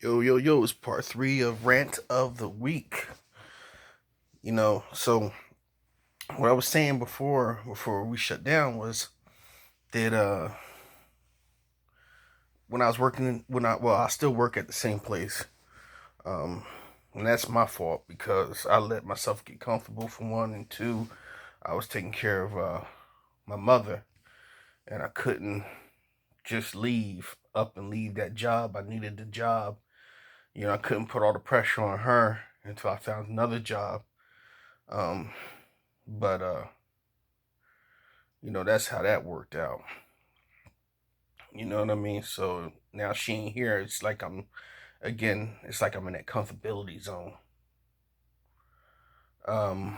Yo, yo, yo, it's part three of Rant of the Week. So what I was saying before we shut down was that when I was working I still work at the same place. Um and that's my fault because I let myself get comfortable for one, and two, I was taking care of my mother, and I couldn't just leave that job. I needed the job. I couldn't put all the pressure on her until I found another job. Um but that's how that worked out. You know what I mean? So now she ain't here. It's like I'm in that comfortability zone. Um,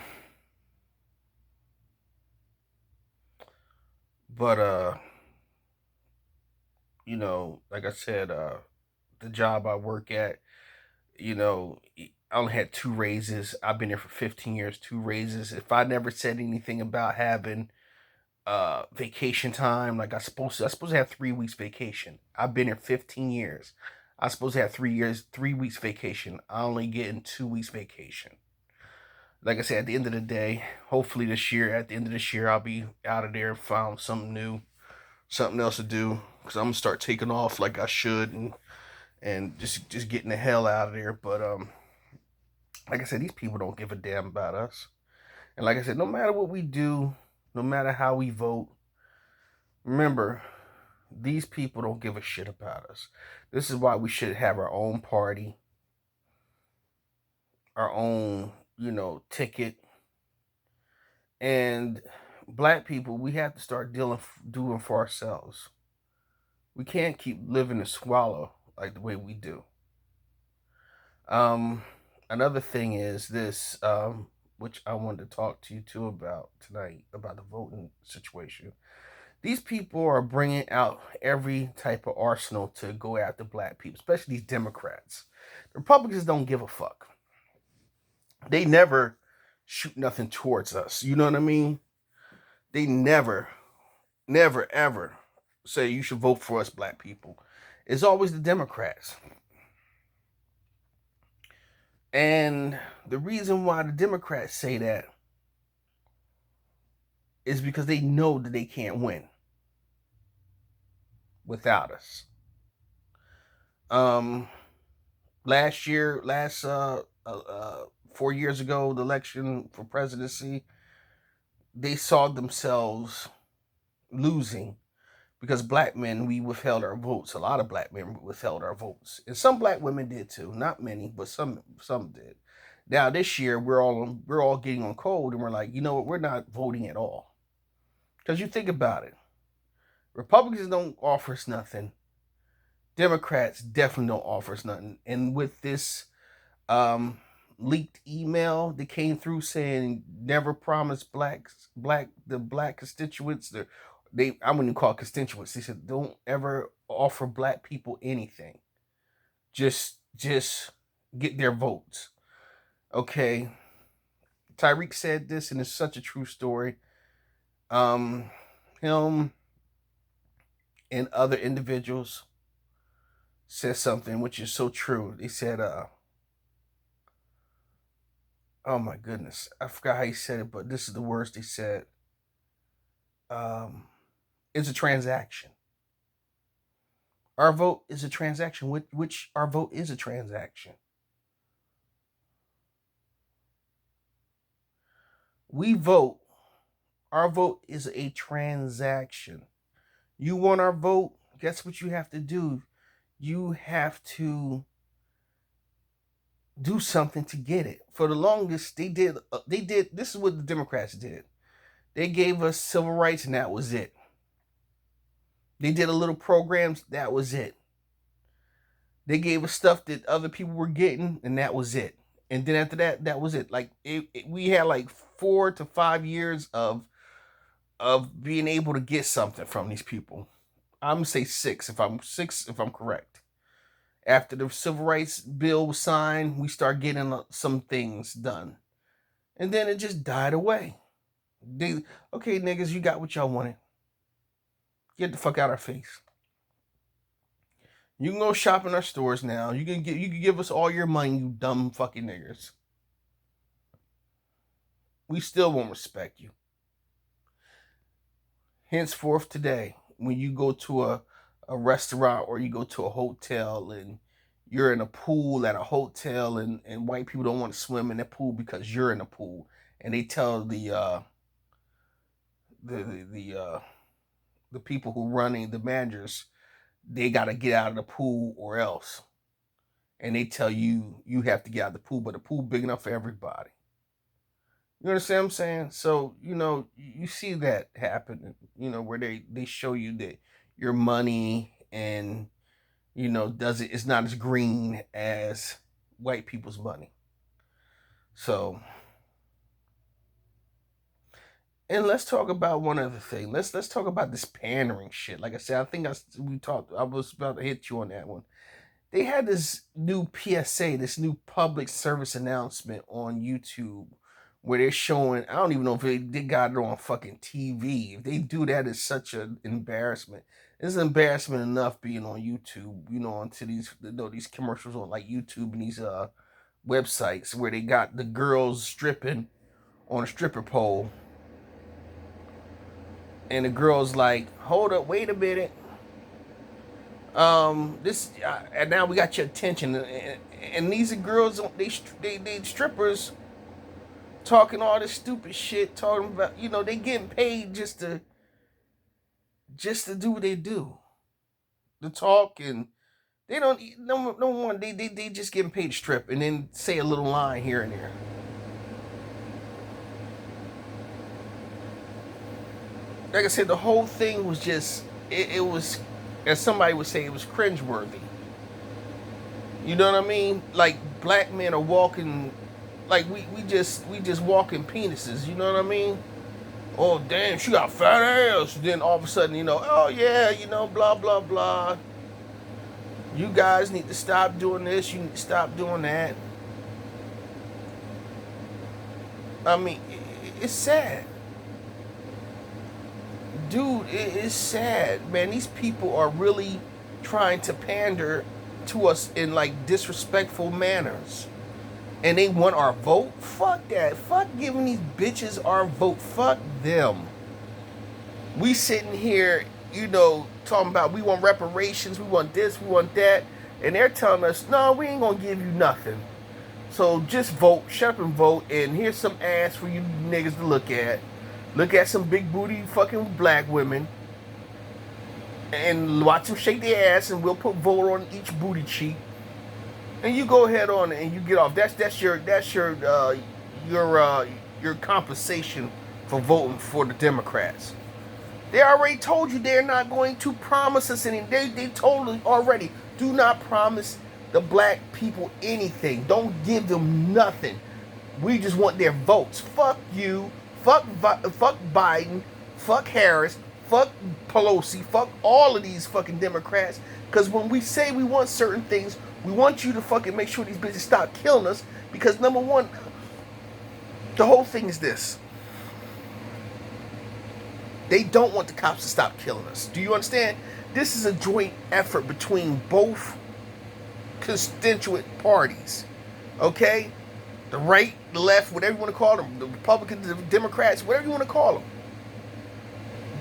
but like I said, the job I work at, I only had two raises. I've been there for 15 years, two raises. If I never said anything about having vacation time, like I supposed to have 3 weeks vacation. I've been here 15 years. I supposed to have 3 weeks vacation. I only getting 2 weeks vacation. Like I said, at the end of the day, hopefully at the end of this year, I'll be out of there and found something new, something else to do. Cause I'm gonna start taking off like I should, and just getting the hell out of there. But like I said, these people don't give a damn about us. And like I said, no matter what we do, no matter how we vote, remember, these people don't give a shit about us. This is why we should have our own party, our own, ticket. And black people, we have to start doing for ourselves. We can't keep living to swallow like the way we do. Um, Another thing is this, which I wanted to talk to you too about tonight, about the voting situation. These people are bringing out every type of arsenal to go after black people, especially these Democrats. The Republicans don't give a fuck. They never shoot nothing towards us. You know what I mean? They never, ever say you should vote for us, black people. It's always the Democrats. And the reason why the Democrats say that is because they know that they can't win without us. Um, last 4 years ago, the election for presidency, they saw themselves losing because black men, we withheld our votes. A lot of black men withheld our votes, and some black women did too. Not many, but some did. Now this year, we're all getting on cold, and we're like, you know what? We're not voting at all, because you think about it. Republicans don't offer us nothing. Democrats definitely don't offer us nothing. And with this um, leaked email that came through saying never promise the black constituents, I wouldn't call it constituents. They said don't ever offer black people anything. Just get their votes. Okay. Tyreek said this, and it's such a true story. Um, him and other individuals said something which is so true. They said, oh my goodness, I forgot how he said it, but this is the words they said. Um, it's a transaction. Our vote is a transaction, which our vote is a transaction. We vote. Our vote is a transaction. You want our vote? Guess what you have to do? You have to do something to get it. For the longest, they did. They did. This is what the Democrats did. They gave us civil rights, and that was it. They did a little programs. That was it. They gave us stuff that other people were getting, and that was it. And then after that, that was it. Like we had like 4 to 5 years of being able to get something from these people. I'm gonna say six if I'm correct. After the civil rights bill was signed, we start getting some things done, and then it just died away. They, okay, niggas, you got what y'all wanted. Get the fuck out of our face. You can go shop in our stores now. You can give us all your money, you dumb fucking niggers. We still won't respect you. Henceforth today, when you go to a restaurant or you go to a hotel and you're in a pool at a hotel and white people don't want to swim in the pool because you're in the pool, and they tell the people who running the managers they gotta get out of the pool or else. And they tell you you have to get out of the pool, but the pool big enough for everybody. You understand what I'm saying? So, you see that happen, where they show you that your money and does it's not as green as white people's money. So, and let's talk about one other thing. Let's talk about this pandering shit. Like I said, I think I was about to hit you on that one. They had this new PSA, this new public service announcement on YouTube where they're showing, I don't even know if they got it on fucking TV. If they do that, it's such an embarrassment. It's an embarrassment enough being on YouTube, onto these commercials on like YouTube and these websites where they got the girls stripping on a stripper pole. And the girl's like, hold up, wait a minute. This and now we got your attention, and these are girls, they strippers talking all this stupid shit, talking about they getting paid just to do what they do, to talk, and they don't no one they just getting paid to strip and then say a little line here and there. Like I said, the whole thing was just it was, as somebody would say, it was cringeworthy. You know what I mean? Like black men are walking, like we just walking penises. You know what I mean? Oh damn, she got fat ass. Then all of a sudden, oh yeah, blah blah blah. You guys need to stop doing this. You need to stop doing that. I mean, it's sad. Dude, it's sad, man. These people are really trying to pander to us in like disrespectful manners. And they want our vote? Fuck that. Fuck giving these bitches our vote. Fuck them. We sitting here, talking about we want reparations, we want this, we want that. And they're telling us, no, we ain't gonna give you nothing. So just vote, shut up and vote, and here's some ass for you niggas to look at. Look at some big booty fucking black women and watch them shake their ass, and we'll put vote on each booty cheek. And you go ahead on and you get off. That's your compensation for voting for the Democrats. They already told you they're not going to promise us anything. They told us already, do not promise the black people anything. Don't give them nothing. We just want their votes. Fuck you. Fuck Biden, fuck Harris, fuck Pelosi, fuck all of these fucking Democrats. Because when we say we want certain things, we want you to fucking make sure these bitches stop killing us. Because number one, the whole thing is this. They don't want the cops to stop killing us. Do you understand? This is a joint effort between both constituent parties. Okay? The right, the left, whatever you want to call them, the Republicans, the Democrats, whatever you want to call them.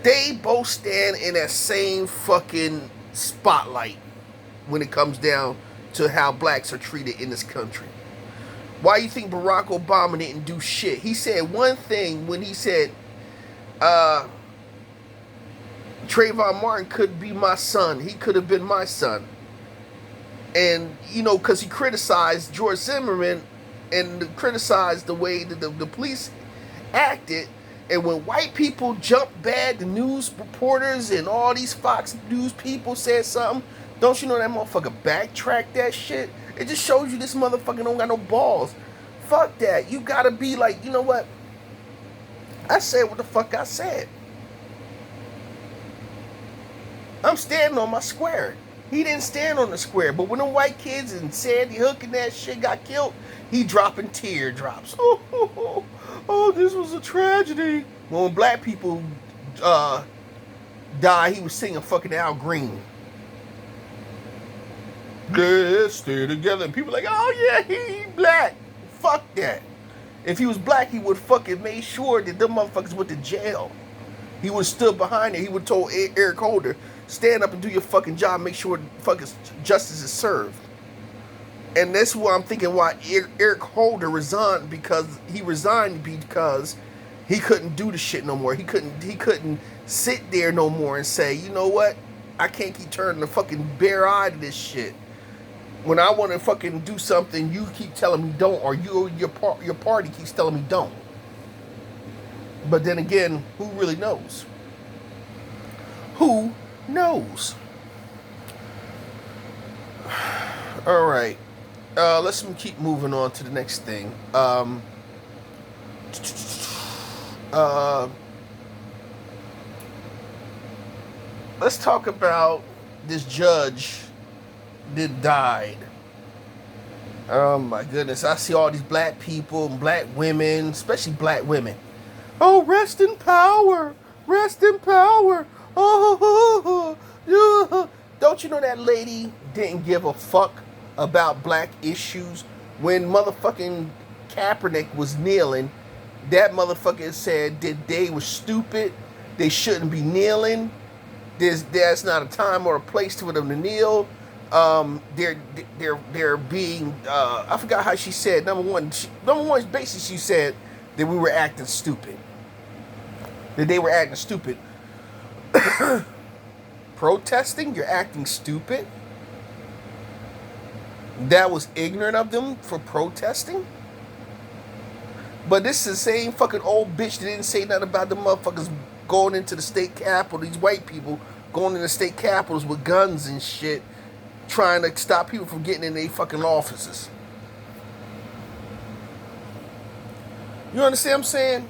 They both stand in that same fucking spotlight when it comes down to how blacks are treated in this country. Why you think Barack Obama didn't do shit? He said one thing when he said, Trayvon Martin could be my son. He could have been my son. And, because he criticized George Zimmerman and criticized the way that the police acted. And when white people jumped bad, the news reporters and all these Fox News people said something, don't you know that motherfucker backtracked that shit? It just shows you this motherfucker don't got no balls. Fuck that. You gotta be like, you know what? I said what the fuck I said. I'm standing on my square. He didn't stand on the square. But when the white kids and Sandy Hook and that shit got killed, he dropping teardrops. Oh, this was a tragedy. When black people died, he was singing fucking Al Green. Let's stay together. And people like, oh yeah, he black. Fuck that. If he was black, he would fucking made sure that them motherfuckers went to jail. He would have stood behind it. He would have told Eric Holder, stand up and do your fucking job. Make sure fucking justice is served. And that's why I'm thinking why Eric Holder resigned, because he couldn't do the shit no more. He couldn't sit there no more and say, you know what? I can't keep turning the fucking bare eye to this shit. When I want to fucking do something, you keep telling me don't, or your party keeps telling me don't. But then again, who really knows? Who knows? All right. Let's keep moving on to the next thing. Let's talk about this judge that died. Oh my goodness. I see all these black people and black women, especially black women. Oh, rest in power. Rest in power. Oh, don't you know that lady didn't give a fuck about black issues? When motherfucking Kaepernick was kneeling, that motherfucker said that they were stupid. They shouldn't be kneeling. There's not a time or a place for them to kneel. They're being I forgot how she said. Number one is basically she said that we were acting stupid. That they were acting stupid. Protesting, you're acting stupid. That was ignorant of them for protesting. But this is the same fucking old bitch that didn't say nothing about the motherfuckers going into the state capitol. These white people going into the state capitals with guns and shit, trying to stop people from getting in their fucking offices. You understand what I'm saying?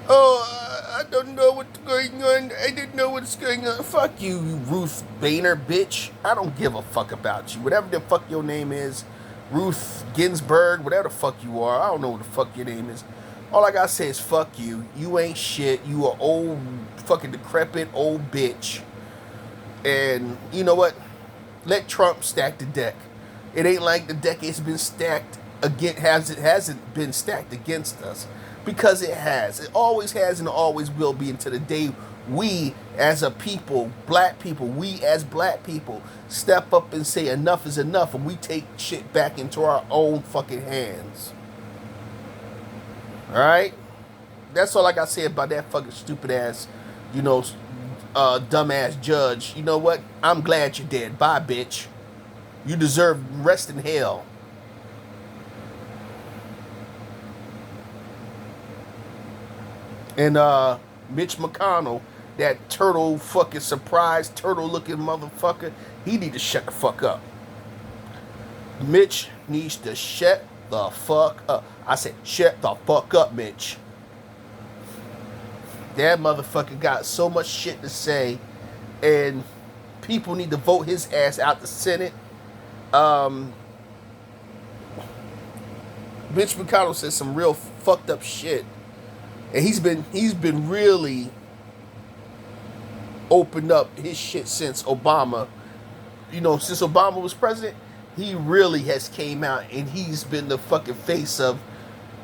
Oh, I don't know what's going on. I don't know what's going on. Fuck you, you Ruth Bader bitch. I don't give a fuck about you. Whatever the fuck your name is, Ruth Ginsburg, whatever the fuck you are. I don't know what the fuck your name is. All I gotta say is fuck you. You ain't shit. You a old, fucking decrepit old bitch. And you know what? Let Trump stack the deck. It ain't like the deck has been stacked again. Hasn't been stacked against us. Because it has. It always has and always will be until the day we as a people, black people, we as black people step up and say enough is enough, and we take shit back into our own fucking hands. Alright? That's all I gotta say about that fucking stupid ass, dumbass judge. You know what? I'm glad you're dead. Bye, bitch. You deserve rest in hell. And Mitch McConnell, that turtle fucking surprise turtle looking motherfucker, he need to shut the fuck up. Mitch needs to shut the fuck up. I said shut the fuck up, Mitch. That motherfucker got so much shit to say, and people need to vote his ass out the Senate. Mitch McConnell said some real fucked up shit. And he's been really opened up his shit since Obama. Since Obama was president, he really has came out and he's been the fucking face of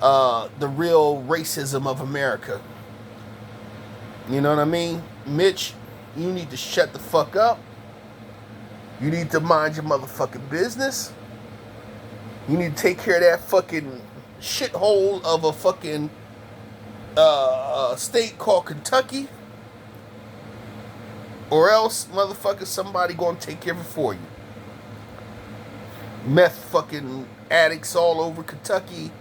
the real racism of America. You know what I mean? Mitch, you need to shut the fuck up. You need to mind your motherfucking business. You need to take care of that fucking shithole of a fucking state called Kentucky, or else, motherfucker, somebody gonna take care of it for you. Meth fucking addicts all over Kentucky,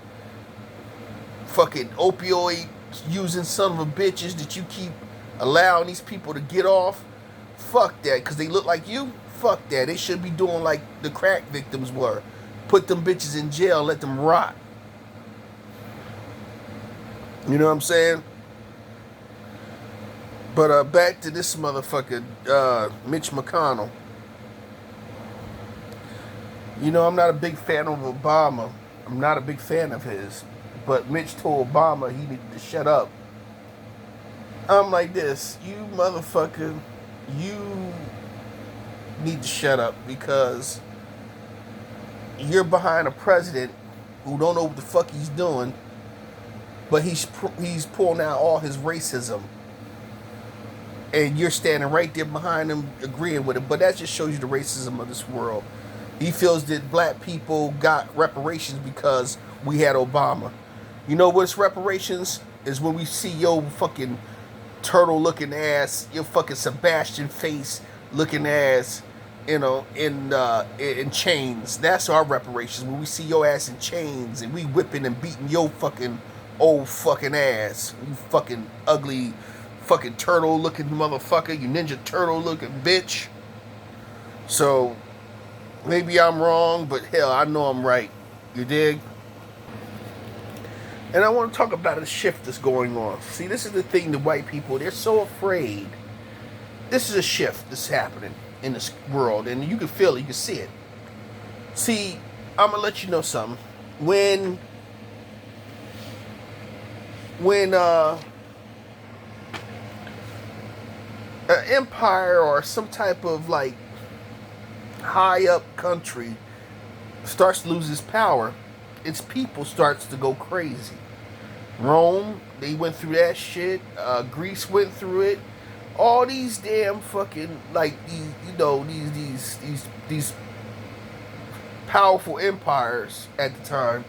fucking opioid using son of a bitches that you keep allowing these people to get off. Fuck that, because they look like you. Fuck that. They should be doing like the crack victims were. Put them bitches in jail, let them rot. You know what I'm saying? But back to this motherfucker, Mitch McConnell. I'm not a big fan of Obama. I'm not a big fan of his. But Mitch told Obama he needed to shut up. I'm like this, you motherfucker, you need to shut up because you're behind a president who don't know what the fuck he's doing, but he's pulling out all his racism, and you're standing right there behind him agreeing with it. But that just shows you the racism of this world. He feels that black people got reparations because we had Obama. You know what's reparations? Is when we see your fucking turtle looking ass, your fucking Sebastian face looking ass, you know, in chains. That's our reparations. When we see your ass in chains and we whipping and beating your fucking old fucking ass. You fucking ugly fucking turtle looking motherfucker. You ninja turtle looking bitch. So maybe I'm wrong, but hell, I know I'm right. You dig? And I want to talk about a shift that's going on. See, this is the thing, the white people, they're so afraid. This is a shift that's happening in this world, and you can feel it, you can see it. See, I'm going to let you know something. When an empire or some type of like high up country starts to lose its power, its people starts to go crazy. Rome, they went through that shit. Greece went through it. All these damn fucking like these powerful empires at the time.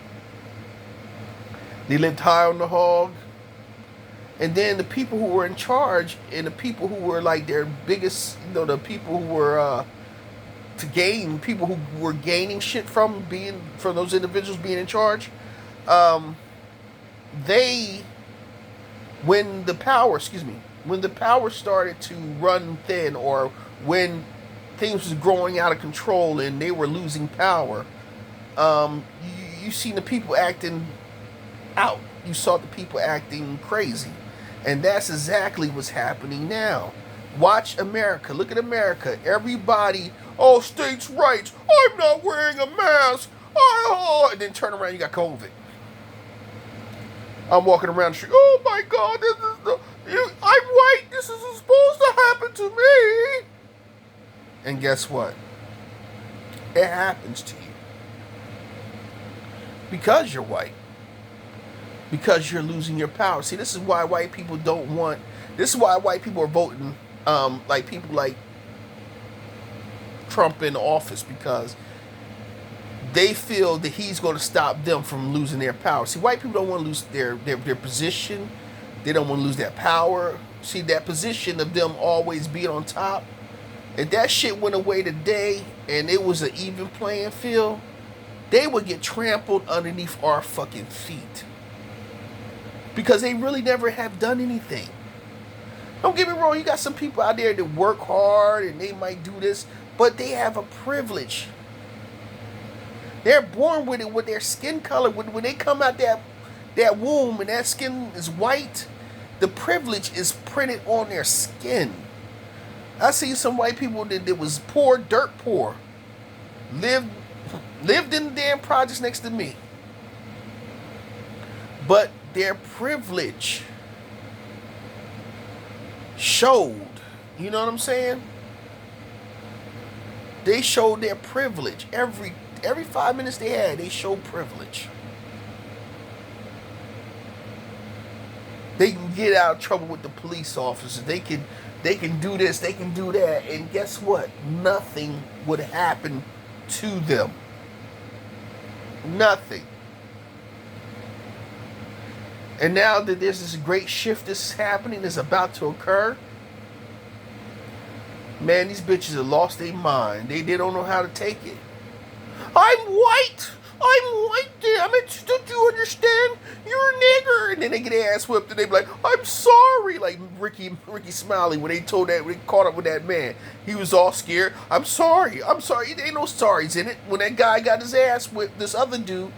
They lived high on the hog. And then the people who were in charge and the people who were like their biggest, the people who were people who were gaining shit from those individuals being in charge, when the power started to run thin, or when things was growing out of control and they were losing power, you seen the people acting out. You saw the people acting crazy. And that's exactly what's happening now. Watch America. Look at America. Everybody, oh, states' rights. I'm not wearing a mask. Oh, and then turn around, you got COVID. I'm walking around the street. Oh my God, I'm white. This isn't supposed to happen to me. And guess what? It happens to you. Because you're white. Because you're losing your power. See, this is why white people this is why white people are voting like people like Trump in office, because they feel that he's going to stop them from losing their power. See, white people don't want to lose their position. They don't want to lose their power. See, that position of them always being on top, if that shit went away today and it was an even playing field, they would get trampled underneath our fucking feet. Because they really never have done anything. Don't get me wrong, you got some people out there that work hard and they might do this, but they have a privilege. They're born with it, with their skin color. When they come out that womb and that skin is white, the privilege is printed on their skin. I see some white people that was poor, dirt poor, lived in the damn projects next to me. But their privilege showed. You know what I'm saying? They showed their privilege. Every 5 minutes they had, they showed privilege. They can get out of trouble with the police officers. They can do this, they can do that. And guess what? Nothing would happen to them. Nothing. And now that there's this great shift that's happening, that's about to occur, man, these bitches have lost their mind. They don't know how to take it. I'm white, damn it. Don't you understand? You're a nigger. And then they get their ass whipped and they be like, I'm sorry. Like Ricky Smiley, when they caught up with that man, he was all scared. I'm sorry. There ain't no sorries in it. When that guy got his ass whipped, this other dude,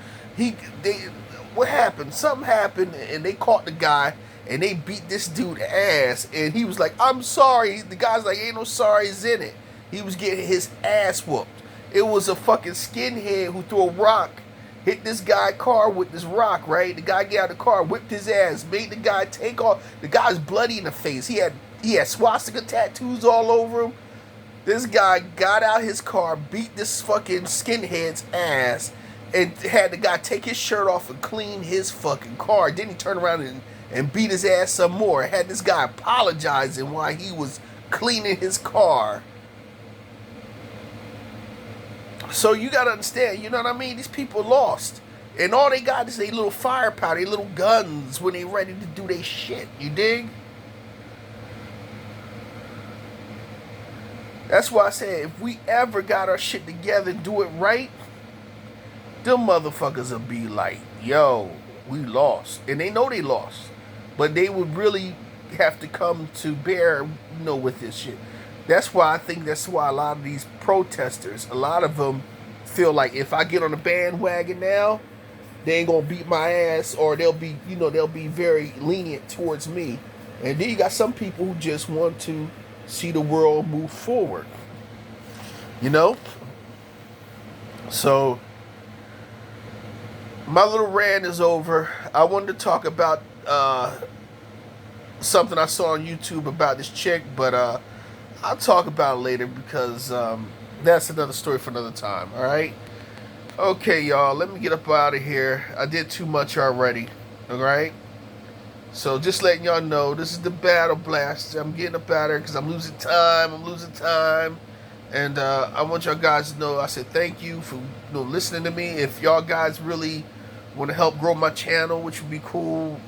what happened? Something happened, and they caught the guy, and they beat this dude ass, and he was like, I'm sorry. The guy's like, ain't no sorries in it. He was getting his ass whooped. It was a fucking skinhead who threw a rock, hit this guy's car with this rock, right? The guy got out of the car, whipped his ass, made the guy take off. The guy's bloody in the face. He had swastika tattoos all over him. This guy got out his car, beat this fucking skinhead's ass, and had the guy take his shirt off and clean his fucking car. Then he turned around and beat his ass some more. Had this guy apologizing while he was cleaning his car. So you gotta understand, you know what I mean? These people lost. And all they got is their little firepower, their little guns when they ready to do their shit. You dig? That's why I said if we ever got our shit together and do it right, them motherfuckers will be like, yo, we lost. And they know they lost. But they would really have to come to bear, with this shit. That's why a lot of these protesters, a lot of them feel like if I get on the bandwagon now, they ain't gonna beat my ass, or they'll be very lenient towards me. And then you got some people who just want to see the world move forward. So my little rant is over. I wanted to talk about something I saw on YouTube about this chick, but I'll talk about it later because that's another story for another time. All right. Okay, y'all. Let me get up out of here. I did too much already. All right. So just letting y'all know, this is the Battle Blaster. I'm getting up out of here because I'm losing time. And I want y'all guys to know, I said thank you for listening to me. If y'all guys really want to help grow my channel, which would be cool,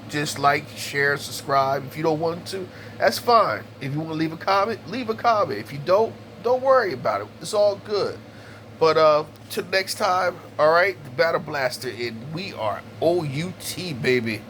just like, share, subscribe. If you don't want to, that's fine. If you want to leave a comment, leave a comment. If you don't worry about it. It's all good. But till next time, all right, the Battle Blaster, and we are OUT, baby.